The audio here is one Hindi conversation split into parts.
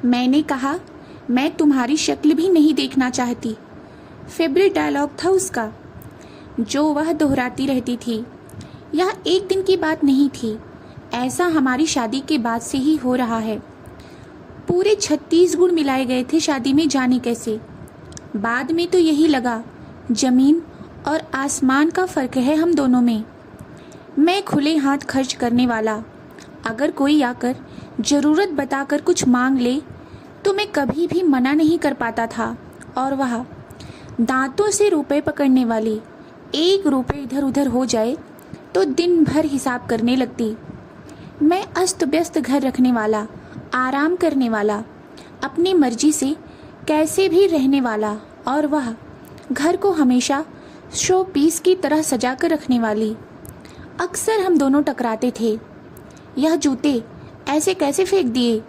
मैंने कहा, मैं तुम्हारी शक्ल भी नहीं देखना चाहती। फेवरेट डायलॉग था उसका, जो वह दोहराती रहती थी। यह एक दिन की बात नहीं थी, ऐसा हमारी शादी के बाद से ही हो रहा है। पूरे 36 गुण मिलाए गए थे शादी में, जाने कैसे। बाद में तो यही लगा, जमीन और आसमान का फ़र्क है हम दोनों में। मैं खुले हाथ खर्च करने वाला, अगर कोई आकर ज़रूरत बताकर कुछ मांग ले तो मैं कभी भी मना नहीं कर पाता था, और वह दांतों से रुपए पकड़ने वाली, 1 रुपये इधर उधर हो जाए तो दिन भर हिसाब करने लगती। मैं अस्त व्यस्त घर रखने वाला, आराम करने वाला, अपनी मर्जी से कैसे भी रहने वाला, और वह घर को हमेशा शो पीस की तरह सजा कर रखने वाली। अक्सर हम दोनों टकराते थे। यह जूते ऐसे कैसे फेंक दिए,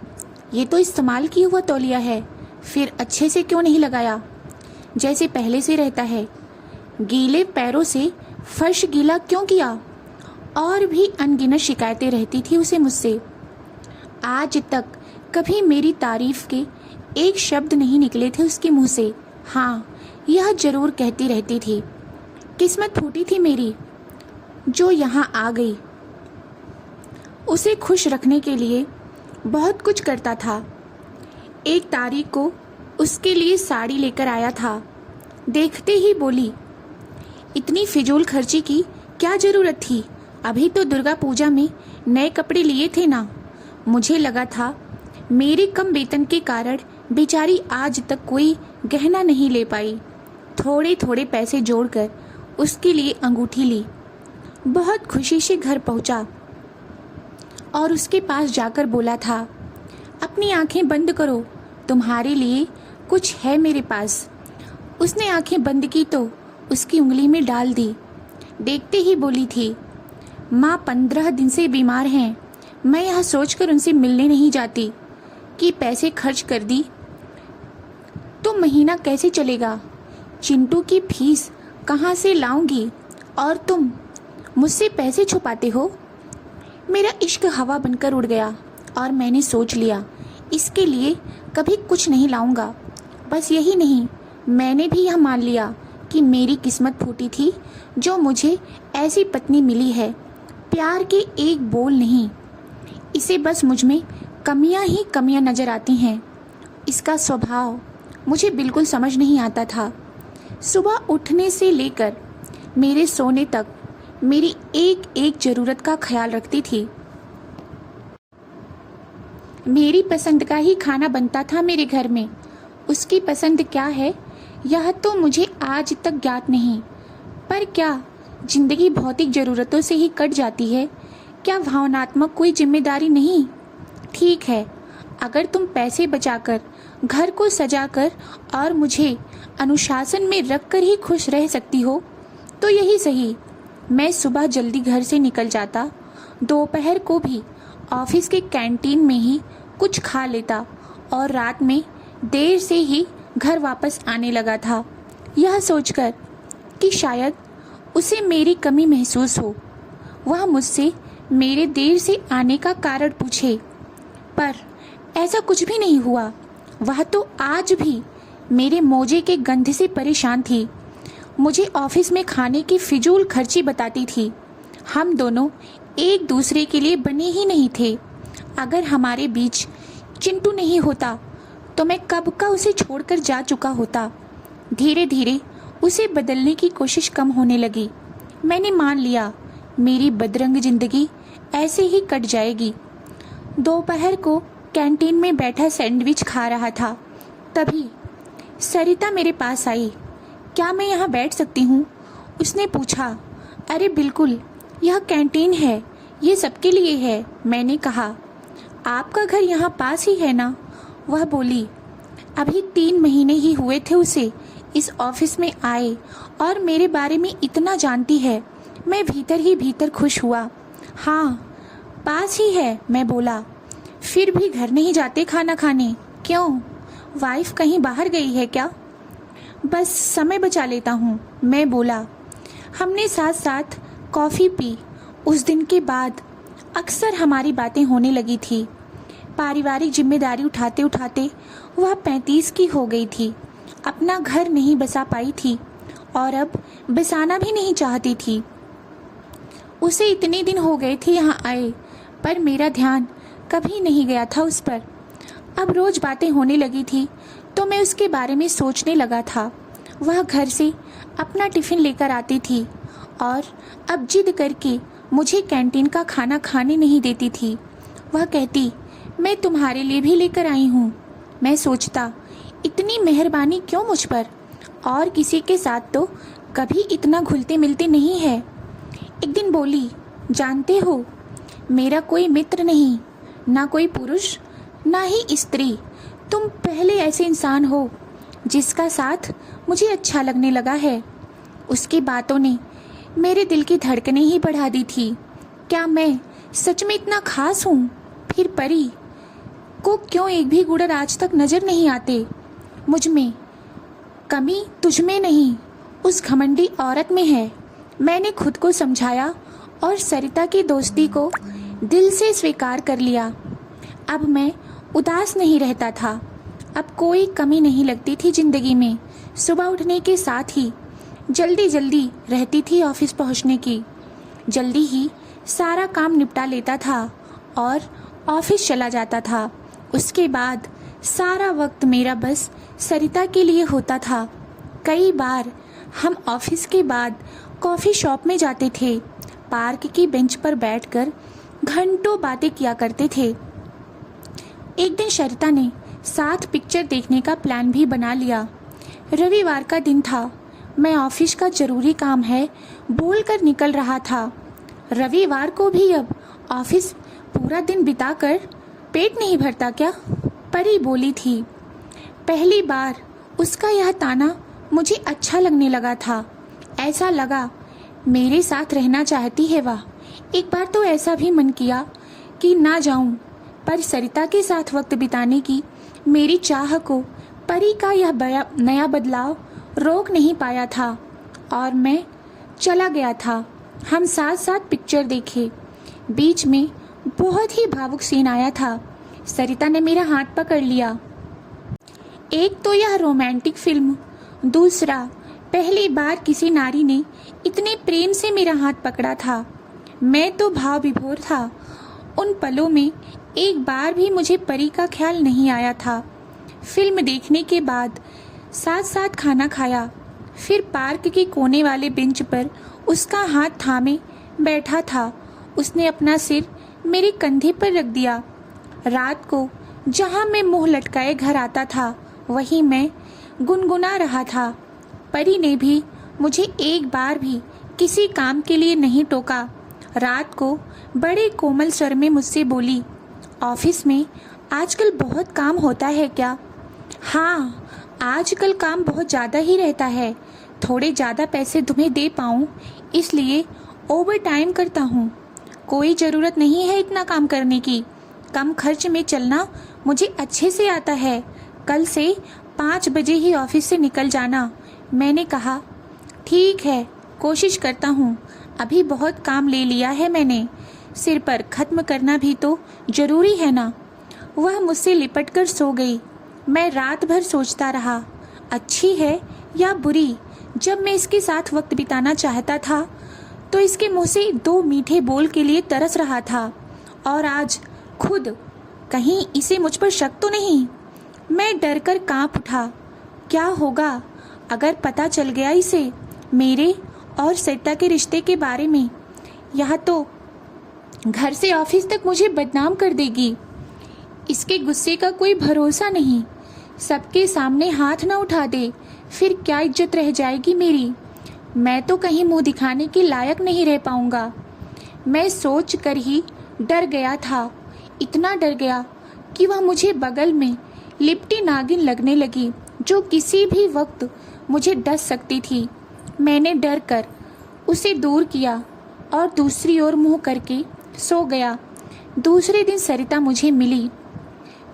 ये तो इस्तेमाल किया हुआ तौलिया है, फिर अच्छे से क्यों नहीं लगाया जैसे पहले से रहता है। गीले पैरों से फर्श गीला क्यों किया, और भी अनगिनत शिकायतें रहती थी उसे मुझसे। आज तक कभी मेरी तारीफ के एक शब्द नहीं निकले थे उसके मुंह से। हाँ, यह जरूर कहती रहती थी, किस्मत फूटी थी मेरी जो यहाँ आ गई। उसे खुश रखने के लिए बहुत कुछ करता था। एक तारीख को उसके लिए साड़ी लेकर आया था। देखते ही बोली, इतनी फिजूल खर्ची की क्या ज़रूरत थी, अभी तो दुर्गा पूजा में नए कपड़े लिए थे ना। मुझे लगा था मेरे कम वेतन के कारण बेचारी आज तक कोई गहना नहीं ले पाई। थोड़े थोड़े पैसे जोड़कर उसके लिए अंगूठी ली। बहुत खुशी से घर पहुंचा और उसके पास जाकर बोला था, अपनी आंखें बंद करो, तुम्हारे लिए कुछ है मेरे पास। उसने आंखें बंद की तो उसकी उंगली में डाल दी। देखते ही बोली थी, माँ 15 दिन से बीमार हैं। मैं यह सोचकर उनसे मिलने नहीं जाती कि पैसे खर्च कर दी तो महीना कैसे चलेगा, चिंटू की फीस कहाँ से लाऊंगी, और तुम मुझसे पैसे छुपाते हो। मेरा इश्क हवा बनकर उड़ गया और मैंने सोच लिया, इसके लिए कभी कुछ नहीं लाऊंगा। बस यही नहीं, मैंने भी यह मान लिया कि मेरी किस्मत फूटी थी जो मुझे ऐसी पत्नी मिली है। प्यार के एक बोल नहीं, इसे बस मुझ में कमियां ही कमियां नजर आती हैं। इसका स्वभाव मुझे बिल्कुल समझ नहीं आता था। सुबह उठने से लेकर मेरे सोने तक मेरी एक एक ज़रूरत का ख्याल रखती थी। मेरी पसंद का ही खाना बनता था मेरे घर में। उसकी पसंद क्या है यह तो मुझे आज तक ज्ञात नहीं। पर क्या जिंदगी भौतिक ज़रूरतों से ही कट जाती है? क्या भावनात्मक कोई जिम्मेदारी नहीं? ठीक है, अगर तुम पैसे बचाकर, घर को सजाकर और मुझे अनुशासन में रखकर ही खुश रह सकती हो तो यही सही। मैं सुबह जल्दी घर से निकल जाता, दोपहर को भी ऑफिस के कैंटीन में ही कुछ खा लेता और रात में देर से ही घर वापस आने लगा था, यह सोचकर कि शायद उसे मेरी कमी महसूस हो, वह मुझसे मेरे देर से आने का कारण पूछे। पर ऐसा कुछ भी नहीं हुआ। वह तो आज भी मेरे मोजे के गंध से परेशान थी। मुझे ऑफिस में खाने की फिजूल खर्ची बताती थी। हम दोनों एक दूसरे के लिए बने ही नहीं थे। अगर हमारे बीच चिंटू नहीं होता तो मैं कब का उसे छोड़कर जा चुका होता। धीरे धीरे उसे बदलने की कोशिश कम होने लगी। मैंने मान लिया मेरी बदरंग जिंदगी ऐसे ही कट जाएगी। दोपहर को कैंटीन में बैठा सैंडविच खा रहा था, तभी सरिता मेरे पास आई। क्या मैं यहाँ बैठ सकती हूँ? उसने पूछा। अरे बिल्कुल, यह कैंटीन है, ये सबके लिए है। मैंने कहा, आपका घर यहाँ पास ही है ना? वह बोली, अभी 3 महीने ही हुए थे उसे इस ऑफिस में आए और मेरे बारे में इतना जानती है। मैं भीतर ही भीतर खुश हुआ। हाँ, पास ही है, मैं बोला। फिर भी घर नहीं जाते खाना खाने? क्यों, वाइफ कहीं बाहर गई है क्या? बस समय बचा लेता हूँ, मैं बोला। हमने साथ साथ कॉफ़ी पी। उस दिन के बाद अक्सर हमारी बातें होने लगी थी। पारिवारिक जिम्मेदारी उठाते उठाते वह 35 की हो गई थी। अपना घर नहीं बसा पाई थी और अब बसाना भी नहीं चाहती थी। उसे इतने दिन हो गए थे यहाँ आए, पर मेरा ध्यान कभी नहीं गया था उस पर। अब रोज बातें होने लगी थी तो मैं उसके बारे में सोचने लगा था। वह घर से अपना टिफ़िन लेकर आती थी और अब जिद करके मुझे कैंटीन का खाना खाने नहीं देती थी। वह कहती, मैं तुम्हारे लिए भी लेकर आई हूँ। मैं सोचता, इतनी मेहरबानी क्यों मुझ पर, और किसी के साथ तो कभी इतना घुलते मिलते नहीं है। एक दिन बोली, जानते हो, मेरा कोई मित्र नहीं, ना कोई पुरुष, ना ही स्त्री। तुम पहले ऐसे इंसान हो जिसका साथ मुझे अच्छा लगने लगा है। उसकी बातों ने मेरे दिल की धड़कनें ही बढ़ा दी थी। क्या मैं सच में इतना खास हूँ? फिर परी को क्यों एक भी गुड़र आज तक नजर नहीं आते? मुझ में कमी तुझ में नहीं, उस घमंडी औरत में है। मैंने खुद को समझाया और सरिता की दोस्ती को दिल से स्वीकार कर लिया। अब मैं उदास नहीं रहता था। अब कोई कमी नहीं लगती थी जिंदगी में। सुबह उठने के साथ ही जल्दी जल्दी रहती थी ऑफिस पहुंचने की। जल्दी ही सारा काम निपटा लेता था और ऑफिस चला जाता था। उसके बाद सारा वक्त मेरा बस सरिता के लिए होता था। कई बार हम ऑफिस के बाद कॉफ़ी शॉप में जाते थे। पार्क की बेंच पर बैठकर घंटों बातें किया करते थे। एक दिन सरिता ने साथ पिक्चर देखने का प्लान भी बना लिया। रविवार का दिन था। मैं ऑफिस का जरूरी काम है बोलकर निकल रहा था। रविवार को भी अब ऑफिस पूरा दिन बिताकर पेट नहीं भरता क्या? परी बोली थी। पहली बार उसका यह ताना मुझे अच्छा लगने लगा था। ऐसा लगा मेरे साथ रहना चाहती है वह। एक बार तो ऐसा भी मन किया कि ना जाऊं, पर सरिता के साथ वक्त बिताने की मेरी चाह को परी का यह नया बदलाव रोक नहीं पाया था और मैं चला गया था। हम साथ साथ पिक्चर देखे। बीच में बहुत ही भावुक सीन आया था। सरिता ने मेरा हाथ पकड़ लिया। एक तो यह रोमांटिक फिल्म, दूसरा पहली बार किसी नारी ने इतने प्रेम से मेरा हाथ पकड़ा था। मैं तो भाव विभोर था। उन पलों में एक बार भी मुझे परी का ख्याल नहीं आया था। फिल्म देखने के बाद साथ साथ खाना खाया। फिर पार्क के कोने वाले बेंच पर उसका हाथ थामे बैठा था। उसने अपना सिर मेरे कंधे पर रख दिया। रात को जहाँ मैं मुंह लटकाए घर आता था, वहीं मैं गुनगुना रहा था। परी ने भी मुझे एक बार भी किसी काम के लिए नहीं टोका। रात को बड़े कोमल स्वर में मुझसे बोली, ऑफिस में आजकल बहुत काम होता है क्या? हाँ, आजकल काम बहुत ज़्यादा ही रहता है। थोड़े ज़्यादा पैसे तुम्हें दे पाऊँ इसलिए ओवर टाइम करता हूँ। कोई ज़रूरत नहीं है इतना काम करने की। कम खर्च में चलना मुझे अच्छे से आता है। कल से 5 बजे ही ऑफिस से निकल जाना। मैंने कहा, ठीक है, कोशिश करता हूँ। अभी बहुत काम ले लिया है मैंने। सिर पर ख़त्म करना भी तो ज़रूरी है ना। वह मुझसे लिपट कर सो गई। मैं रात भर सोचता रहा, अच्छी है या बुरी। जब मैं इसके साथ वक्त बिताना चाहता था तो इसके मुंह से 2 मीठे बोल के लिए तरस रहा था, और आज खुद कहीं इसे मुझ पर शक तो नहीं। मैं डर कर काँप उठा। क्या होगा अगर पता चल गया इसे मेरे और सरिता के रिश्ते के बारे में? यह तो घर से ऑफिस तक मुझे बदनाम कर देगी। इसके गुस्से का कोई भरोसा नहीं। सबके सामने हाथ ना उठा दे, फिर क्या इज्जत रह जाएगी मेरी। मैं तो कहीं मुंह दिखाने के लायक नहीं रह पाऊंगा। मैं सोच कर ही डर गया था। इतना डर गया कि वह मुझे बगल में लिपटी नागिन लगने लगी, जो किसी भी वक्त मुझे डस सकती थी। मैंने डर कर उसे दूर किया और दूसरी ओर मुंह करके सो गया। दूसरे दिन सरिता मुझे मिली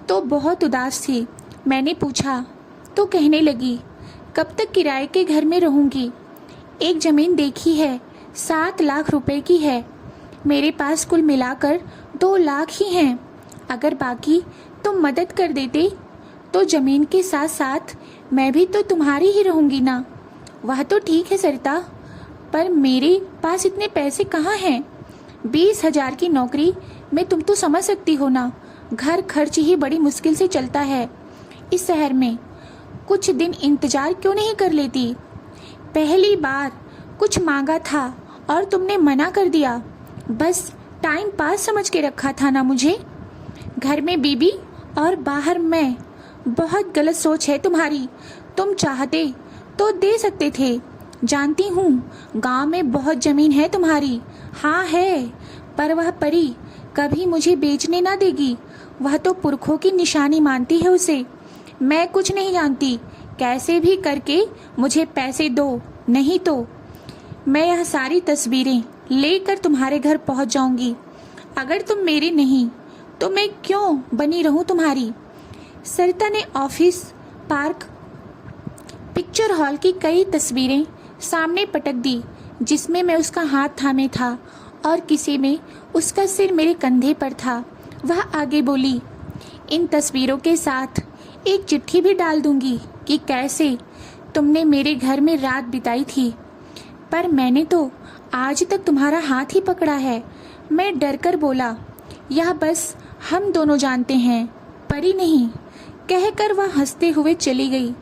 तो बहुत उदास थी। मैंने पूछा तो कहने लगी, कब तक किराए के घर में रहूंगी? एक ज़मीन देखी है, 7 लाख रुपए की है। मेरे पास कुल मिलाकर 2 लाख ही हैं। अगर बाकी तुम मदद कर देते तो ज़मीन के साथ साथ मैं भी तो तुम्हारी ही रहूँगी ना। वह तो ठीक है सरिता, पर मेरे पास इतने पैसे कहाँ हैं? 20,000 की नौकरी में तुम तो समझ सकती हो ना, घर खर्च ही बड़ी मुश्किल से चलता है इस शहर में। कुछ दिन इंतजार क्यों नहीं कर लेती? पहली बार कुछ मांगा था और तुमने मना कर दिया। बस टाइम पास समझ के रखा था ना मुझे। घर में बीबी और बाहर मैं। बहुत गलत सोच है तुम्हारी। तुम चाहते तो दे सकते थे। जानती हूँ गांव में बहुत जमीन है तुम्हारी। हाँ है, पर वह परी कभी मुझे बेचने ना देगी। वह तो पुरखों की निशानी मानती है उसे। मैं कुछ नहीं जानती। कैसे भी करके मुझे पैसे दो, नहीं तो मैं यह सारी तस्वीरें लेकर तुम्हारे घर पहुंच जाऊंगी। अगर तुम मेरी नहीं तो मैं क्यों बनी रहूं तुम्हारी? सरिता ने ऑफिस, पार्क, पिक्चर हॉल की कई तस्वीरें सामने पटक दी, जिसमें मैं उसका हाथ थामे था और किसी में उसका सिर मेरे कंधे पर था। वह आगे बोली, इन तस्वीरों के साथ एक चिट्ठी भी डाल दूंगी कि कैसे तुमने मेरे घर में रात बिताई थी, पर मैंने तो आज तक तुम्हारा हाथ ही पकड़ा है। मैं डरकर बोला, यह बस हम दोनों जानते हैं, परी नहीं। कहकर वह हंसते हुए चली गई।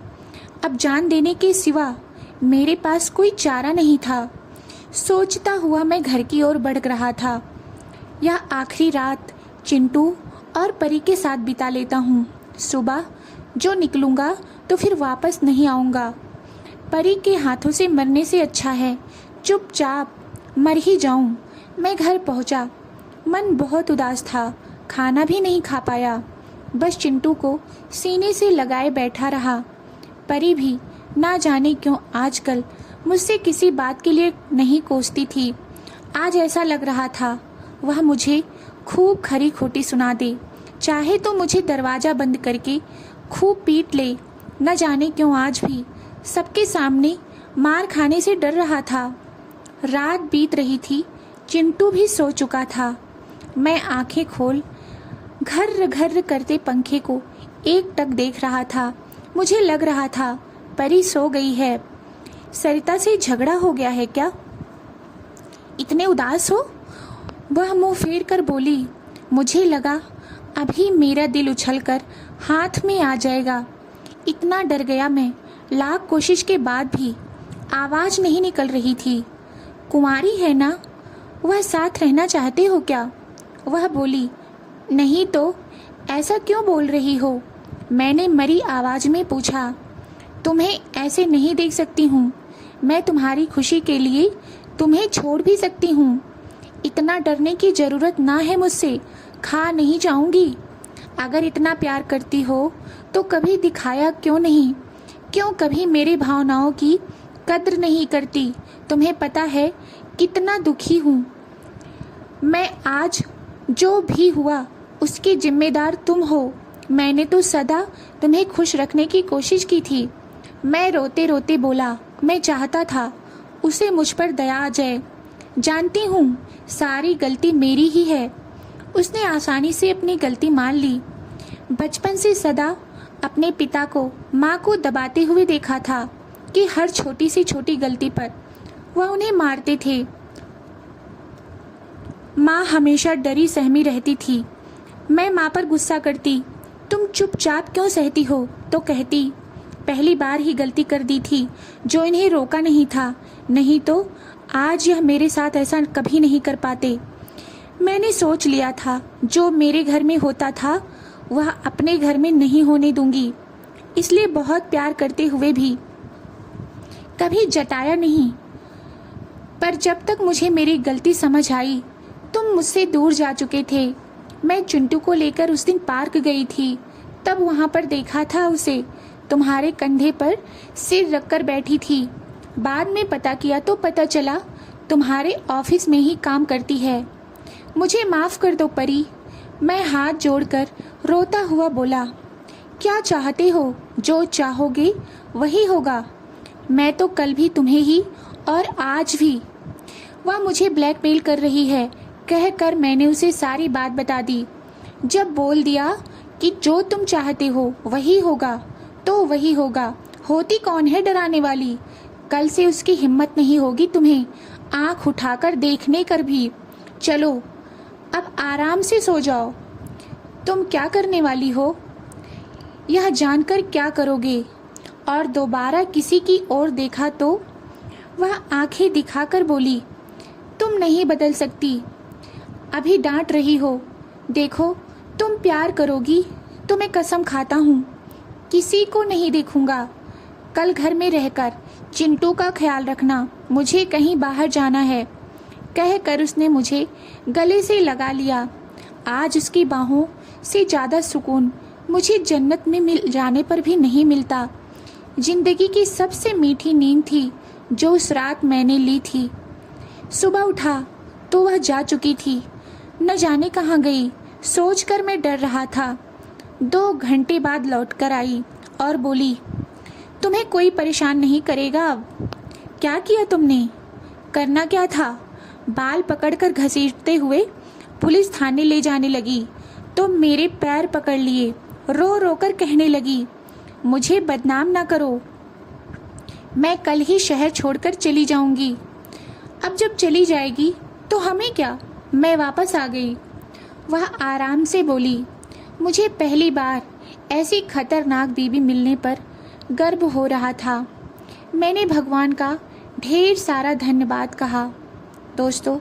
अब जान देने के सिवा मेरे पास कोई चारा नहीं था। सोचता हुआ मैं घर की ओर बढ़ रहा था। यह आखिरी रात चिंटू और परी के साथ बिता लेता हूँ। सुबह जो निकलूँगा तो फिर वापस नहीं आऊँगा। परी के हाथों से मरने से अच्छा है चुपचाप मर ही जाऊँ। मैं घर पहुँचा। मन बहुत उदास था, खाना भी नहीं खा पाया। बस चिंटू को सीने से लगाए बैठा रहा। परी भी ना जाने क्यों आजकल मुझसे किसी बात के लिए नहीं कोसती थी। आज ऐसा लग रहा था वह मुझे खूब खरी खोटी सुना दे, चाहे तो मुझे दरवाज़ा बंद करके खूब पीट ले। न जाने क्यों आज भी सबके सामने मार खाने से डर रहा था। रात बीत रही थी, चिंटू भी सो चुका था। मैं आंखें खोल घर्र घर्र करते पंखे को एक टक देख रहा था। मुझे लग रहा था परी सो गई है। सरिता से झगड़ा हो गया है क्या? इतने उदास हो? वह मुंह फेर कर बोली। मुझे लगा अभी मेरा दिल उछलकर हाथ में आ जाएगा। इतना डर गया मैं, लाख कोशिश के बाद भी आवाज़ नहीं निकल रही थी। कुंवारी है ना? वह साथ रहना चाहते हो क्या? वह बोली। नहीं तो ऐसा क्यों बोल रही हो? मैंने मरी आवाज़ में पूछा। तुम्हें ऐसे नहीं देख सकती हूँ। मैं तुम्हारी खुशी के लिए तुम्हें छोड़ भी सकती हूँ। इतना डरने की ज़रूरत ना है मुझसे। खा नहीं जाऊँगी। अगर इतना प्यार करती हो तो कभी दिखाया क्यों नहीं? क्यों कभी मेरी भावनाओं की कद्र नहीं करती? तुम्हें पता है कितना दुखी हूँ मैं। आज जो भी हुआ उसकी जिम्मेदार तुम हो। मैंने तो सदा तुम्हें खुश रखने की कोशिश की थी। मैं रोते रोते बोला, मैं चाहता था उसे मुझ पर दया आ जाए। जानती हूँ सारी गलती मेरी ही है। उसने आसानी से अपनी गलती मान ली। बचपन से सदा अपने पिता को, माँ को दबाते हुए देखा था कि हर छोटी से छोटी गलती पर वह उन्हें मारते थे। माँ हमेशा डरी सहमी रहती थी। मैं माँ पर गुस्सा करती, तुम चुपचाप क्यों सहती हो? तो कहती, पहली बार ही गलती कर दी थी जो इन्हें रोका नहीं था, नहीं तो आज यह मेरे साथ ऐसा कभी नहीं कर पाते। मैंने सोच लिया था जो मेरे घर में होता था वह अपने घर में नहीं होने दूंगी। इसलिए बहुत प्यार करते हुए भी कभी जताया नहीं। पर जब तक मुझे मेरी गलती समझ आई तुम मुझसे दूर जा चुके थे। मैं चिंटू को लेकर उस दिन पार्क गई थी, तब वहाँ पर देखा था उसे तुम्हारे कंधे पर सिर रखकर बैठी थी। बाद में पता किया तो पता चला तुम्हारे ऑफिस में ही काम करती है। मुझे माफ़ कर दो परी। मैं हाथ जोड़कर रोता हुआ बोला, क्या चाहते हो? जो चाहोगे वही होगा। मैं तो कल भी तुम्हें ही और आज भी। वह मुझे ब्लैकमेल कर रही है कहकर मैंने उसे सारी बात बता दी। जब बोल दिया कि जो तुम चाहते हो वही होगा तो वही होगा, होती कौन है डराने वाली। कल से उसकी हिम्मत नहीं होगी तुम्हें आंख उठाकर देखने कर भी। चलो अब आराम से सो जाओ। तुम क्या करने वाली हो, यह जानकर क्या करोगे? और दोबारा किसी की ओर देखा तो वह आंखें दिखाकर बोली, तुम नहीं बदल सकती। अभी डांट रही हो, देखो तुम प्यार करोगी तो मैं कसम खाता हूँ किसी को नहीं देखूंगा। कल घर में रहकर चिंटू का ख्याल रखना, मुझे कहीं बाहर जाना है। कहकर उसने मुझे गले से लगा लिया। आज उसकी बाहों से ज़्यादा सुकून मुझे जन्नत में मिल जाने पर भी नहीं मिलता। जिंदगी की सबसे मीठी नींद थी जो उस रात मैंने ली थी। सुबह उठा तो वह जा चुकी थी, न जाने कहाँ गई। सोचकर मैं डर रहा था। 2 घंटे बाद लौटकर आई और बोली, तुम्हें कोई परेशान नहीं करेगा अब। क्या किया तुमने? करना क्या था? बाल पकड़कर घसीटते हुए पुलिस थाने ले जाने लगी तो मेरे पैर पकड़ लिए, रो रो कर कहने लगी, मुझे बदनाम ना करो, मैं कल ही शहर छोड़कर चली जाऊंगी। अब जब चली जाएगी तो हमें क्या? मैं वापस आ गई। वह आराम से बोली, मुझे पहली बार ऐसी खतरनाक बीवी मिलने पर गर्व हो रहा था। मैंने भगवान का ढेर सारा धन्यवाद कहा। दोस्तों,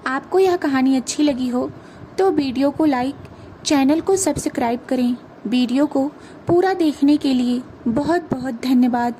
आपको यह कहानी अच्छी लगी हो तो वीडियो को लाइक, चैनल को सब्सक्राइब करें। वीडियो को पूरा देखने के लिए बहुत बहुत धन्यवाद।